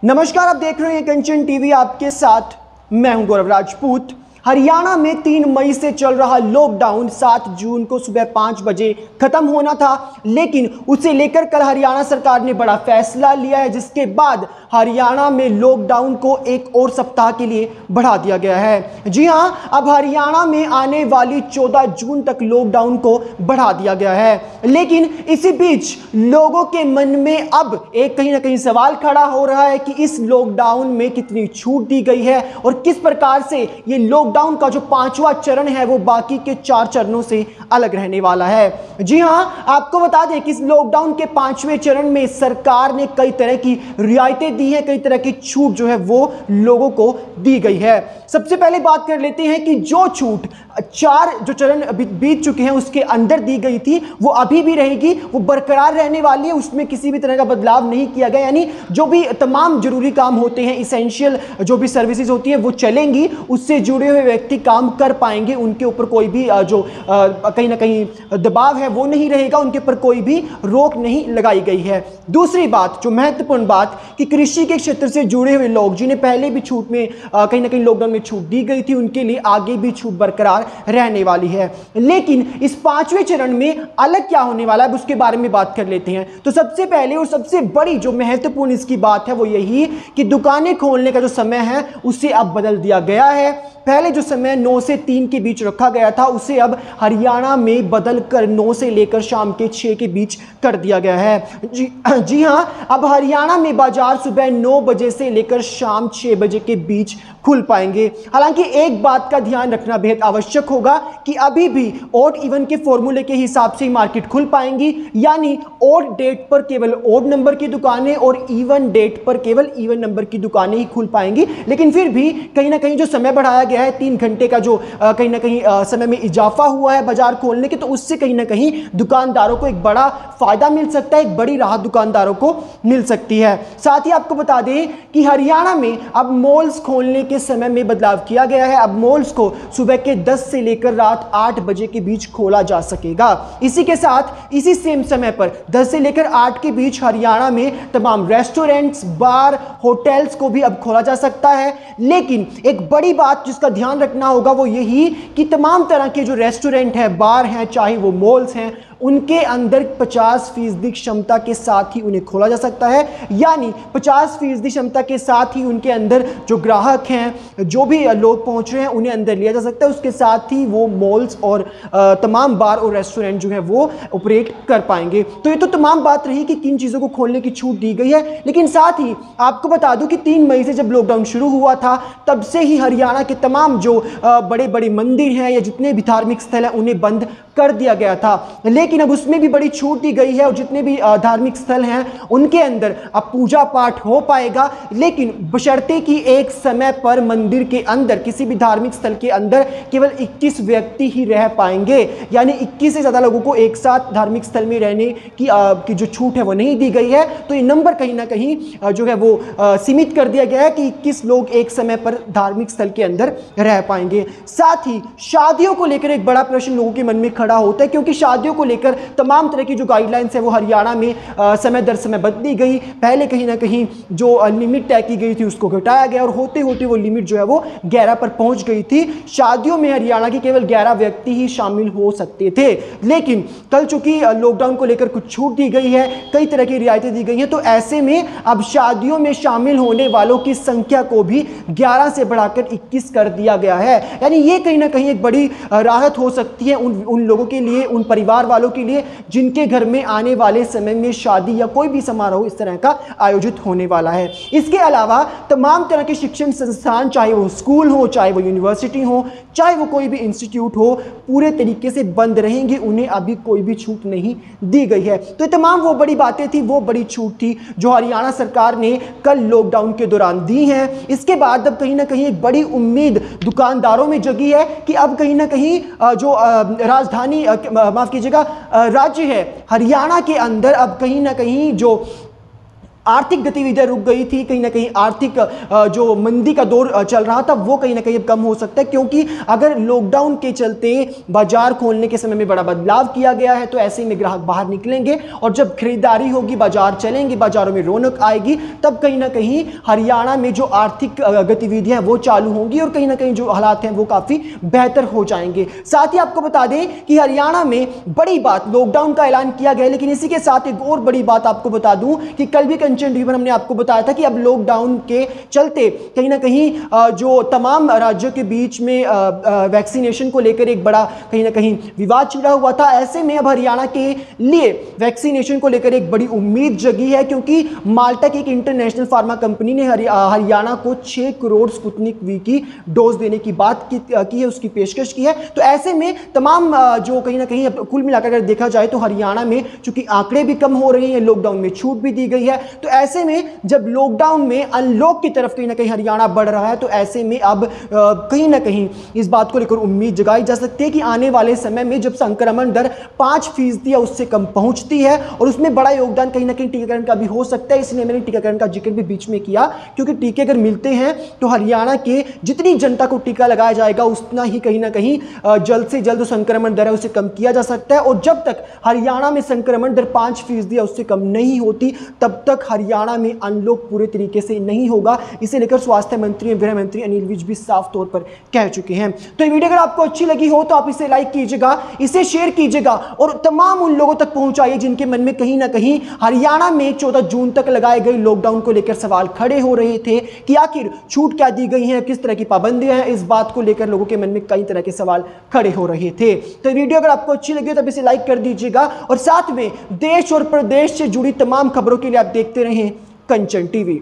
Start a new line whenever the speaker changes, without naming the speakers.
नमस्कार, आप देख रहे हैं कंचन टीवी। आपके साथ मैं हूं गौरव राजपूत। हरियाणा में 3 मई से चल रहा लॉकडाउन 7 जून को सुबह 5 बजे खत्म होना था, लेकिन उसे लेकर कल हरियाणा सरकार ने बड़ा फैसला लिया है, जिसके बाद हरियाणा में लॉकडाउन को एक और सप्ताह के लिए बढ़ा दिया गया है। जी हां, अब हरियाणा में आने वाली 14 जून तक लॉकडाउन को बढ़ा दिया गया है। लेकिन इसी बीच लोगों के मन में अब एक कहीं ना कहीं सवाल खड़ा हो रहा है कि इस लॉकडाउन में कितनी छूट दी गई है और किस प्रकार से ये लॉकडाउन का जो 5वां चरण है वो बाकी के 4 चरणों से अलग रहने वाला है। जी हां, आपको बता दें कि इस लॉकडाउन के 5वें चरण में सरकार ने कई तरह की रियायतें दी है, कई तरह की छूट जो है वो लोगों को दी गई है। सबसे पहले बात कर लेते हैं कि जो छूट 4 जो चरण बीत चुके हैं उसके अंदर दी गई थी वो अभी भी रहेगी, वो बरकरार रहने वाली है, उसमें किसी भी तरह का बदलाव नहीं किया गया। यानी जो भी तमाम जरूरी काम होते हैं, इसेंशियल जो भी सर्विसेज होती हैं वो चलेंगी, उससे जुड़े हुए व्यक्ति काम कर पाएंगे, उनके ऊपर कोई भी जो कहीं ना कहीं दबाव है वो नहीं रहेगा, उनके ऊपर कोई भी रोक नहीं लगाई गई है। दूसरी बात, जो महत्वपूर्ण बात, कि कृषि के क्षेत्र से जुड़े हुए लोग जिन्हें पहले भी छूट में कहीं ना कहीं लॉकडाउन में छूट दी गई थी, उनके लिए आगे भी छूट बरकरार रहने वाली है। लेकिन इस 5वें चरण में अलग क्या होने वाला है उसके बारे में बात कर लेते हैं। तो सबसे पहले और सबसे बड़ी जो महत्वपूर्ण इसकी बात है वो यही कि दुकानें खोलने का जो समय है उसे अब बदल दिया गया है। पहले जो समय 9 से 3 के बीच रखा गया था उसे अब हरियाणा में बदल कर 9 से लेकर शाम के 6 के बीच कर दिया गया है। जी हां, अब हरियाणा में बाजार सुबह 9 बजे से लेकर शाम 6 बजे के बीच खुल पाएंगे। हालांकि एक बात का ध्यान रखना बेहद आवश्यक होगा कि अभी भी ऑड इवन के फॉर्मूले के हिसाब से ही मार्केट खुल पाएंगी, यानी ऑड डेट पर केवल ऑड नंबर की दुकानें और इवन डेट पर केवल इवन नंबर की दुकानें ही खुल पाएंगी। लेकिन फिर भी कहीं ना कहीं जो समय बढ़ाया गया है, 3 घंटे का जो कहीं ना कहीं समय में इजाफा हुआ है बाजार खोलने के, तो उससे कहीं ना कहीं दुकानदारों को एक बड़ा फायदा मिल सकता है, एक बड़ी राहत दुकानदारों को मिल सकती है। साथ ही आपको बता दें कि हरियाणा में अब मॉल्स खोलने के समय में बदलाव किया गया है। अब मॉल्स को सुबह के 10 से लेकर रात 8 बजे के बीच खोला जा सकेगा। इसी के साथ इसी सेम समय पर 10 से लेकर 8 के बीच हरियाणा में तमाम रेस्टोरेंट्स, बार, होटल्स को भी अब खोला जा सकता है। लेकिन एक बड़ी बात जिसका ध्यान रखना होगा वो यही कि तमाम तरह के जो रेस्टोरेंट हैं, बार हैं, चाहे वो मॉल्स हैं, उनके अंदर 50% क्षमता के साथ ही उन्हें खोला जा सकता है। यानी 50% क्षमता के साथ ही उनके अंदर जो ग्राहक हैं, जो भी लोग पहुंच रहे हैं, उन्हें अंदर लिया जा सकता है। उसके साथ ही वो मॉल्स और तमाम बार और रेस्टोरेंट जो है वो ऑपरेट कर पाएंगे। तो ये तो तमाम बात रही कि किन चीज़ों को खोलने की छूट दी गई है। लेकिन साथ ही आपको बता दूं कि 3 मई से जब लॉकडाउन शुरू हुआ था तब से ही हरियाणा के तमाम जो बड़े बड़े मंदिर हैं या जितने भी धार्मिक स्थल हैं उन्हें बंद कर दिया गया था। लेकिन अब उसमें भी बड़ी छूट दी गई है और जितने भी धार्मिक स्थल हैं उनके अंदर अब पूजा पाठ हो पाएगा, लेकिन बशर्ते कि एक समय पर मंदिर के अंदर, किसी भी धार्मिक स्थल के अंदर केवल 21 व्यक्ति ही रह पाएंगे। यानी 21 से ज़्यादा लोगों को एक साथ धार्मिक स्थल में रहने की जो छूट है वो नहीं दी गई है। तो ये नंबर कहीं ना कहीं जो है वो सीमित कर दिया गया है कि 21 लोग एक समय पर धार्मिक स्थल के अंदर रह पाएंगे। साथ ही शादियों को लेकर एक बड़ा प्रश्न लोगों के मन में खड़ा होता है, क्योंकि शादियों को लेकर तमाम तरह की जो गाइडलाइंस है वो हरियाणा में समय दर समय बदली गई। पहले कहीं ना कहीं जो लिमिट तय की गई थी उसको घटाया गया और होते होते वो लिमिट जो है वो 11 पर पहुंच गई थी। शादियों में हरियाणा के केवल 11 व्यक्ति ही शामिल हो सकते थे। लेकिन कल चूंकि लॉकडाउन को लेकर कुछ छूट दी गई है, कई तरह की रियायतें दी गई हैं, तो ऐसे में अब शादियों में शामिल होने वालों की संख्या को भी 11 से बढ़ाकर 21 कर दिया गया है। यानी ये कहीं ना कहीं एक बड़ी राहत हो सकती है उन लोगों के लिए, उन परिवार वालों के लिए जिनके घर में आने वाले समय में शादी या कोई भी समारोह इस तरह का आयोजित होने वाला है। इसके अलावा तमाम तरह के शिक्षण संस्थान, चाहे वो स्कूल हो, चाहे वो यूनिवर्सिटी हो, चाहे वो कोई भी इंस्टीट्यूट हो, पूरे तरीके से बंद रहेंगे। उन्हें अभी कोई भी छूट नहीं दी गई है। तो ये तमाम वो बड़ी बातें थी, वो बड़ी छूट थी जो हरियाणा सरकार ने कल लॉकडाउन के दौरान दी हैं। इसके बाद अब कहीं ना कहीं एक बड़ी उम्मीद दुकानदारों में जगी है कि अब कहीं ना कहीं जो राजधानी, माफ कीजिएगा, राज्य है हरियाणा के अंदर अब कहीं ना कहीं जो आर्थिक गतिविधियां रुक गई थी, कहीं ना कहीं आर्थिक जो मंदी का दौर चल रहा था वो कहीं ना कहीं अब कम हो सकता है, क्योंकि अगर लॉकडाउन के चलते बाजार खोलने के समय में बड़ा बदलाव किया गया है तो ऐसे में ग्राहक बाहर निकलेंगे और जब खरीदारी होगी, बाजार चलेंगे, बाजारों में रौनक आएगी, तब कहीं ना कहीं हरियाणा में जो आर्थिक गतिविधियां वो चालू होंगी और कहीं ना कहीं जो हालात हैं वो काफी बेहतर हो जाएंगे। साथ ही आपको बता दें कि हरियाणा में बड़ी बात, लॉकडाउन का ऐलान किया गया, लेकिन इसी के साथ एक और बड़ी बात आपको बता दूं कि कल भी कंचन टीवी पर हमने आपको बताया था कि अब लॉकडाउन के चलते कहीं ना कहीं जो तमाम राज्यों के बीच में वैक्सीनेशन को लेकर एक बड़ा कहीं ना कहीं विवाद छिड़ा हुआ था। ऐसे में अब हरियाणा के लिए वैक्सीनेशन को लेकर एक बड़ी उम्मीद जगी है, क्योंकि माल्टा की एक इंटरनेशनल फार्मा कंपनी ने हरियाणा को 6 करोड़ स्पुतनिक वी की डोज देने की बात की है, उसकी पेशकश की है। तो ऐसे में तमाम जो कहीं ना कहीं कुल मिलाकर अगर देखा जाए तो हरियाणा में चूंकि आंकड़े भी कम हो रहे हैं, लॉकडाउन में छूट भी दी गई है, तो ऐसे में जब लॉकडाउन में अनलॉक की तरफ कहीं ना कहीं हरियाणा बढ़ रहा है, तो ऐसे में अब कहीं ना कहीं इस बात को लेकर उम्मीद जगाई जा सकती है कि आने वाले समय में जब संक्रमण दर 5% या उससे कम पहुंचती है, और उसमें बड़ा योगदान कहीं ना कहीं टीकाकरण का भी हो सकता है, इसलिए मैंने टीकाकरण का जिक्र भी बीच में किया, क्योंकि टीके अगर मिलते हैं तो हरियाणा के जितनी जनता को टीका लगाया जाएगा उतना ही कहीं ना कहीं जल्द से जल्द संक्रमण दर है उसे कम किया जा सकता है। और जब तक हरियाणा में संक्रमण दर 5% या उससे कम नहीं होती, तब तक हरियाणा में अनलॉक पूरे तरीके से नहीं होगा। इसे लेकर स्वास्थ्य मंत्री गृह मंत्री अनिल विज भी साफ तौर पर कह चुके हैं। तो ये वीडियो अगर आपको अच्छी लगी हो तो आप इसे लाइक कीजिएगा, इसे शेयर कीजिएगा और तमाम उन लोगों तक पहुंचाइए जिनके मन में कहीं ना कहीं हरियाणा में 14 जून तक लगाए गए लॉकडाउन को लेकर सवाल खड़े हो रहे थे कि आखिर छूट क्या दी गई है, किस तरह की पाबंदियां हैं। इस बात को लेकर लोगों के मन में कई तरह के सवाल खड़े हो रहे थे। तो वीडियो अगर आपको अच्छी लगी तो इसे लाइक कर दीजिएगा और साथ में देश और प्रदेश से जुड़ी तमाम खबरों के लिए आप देखते रहें कंचन टीवी।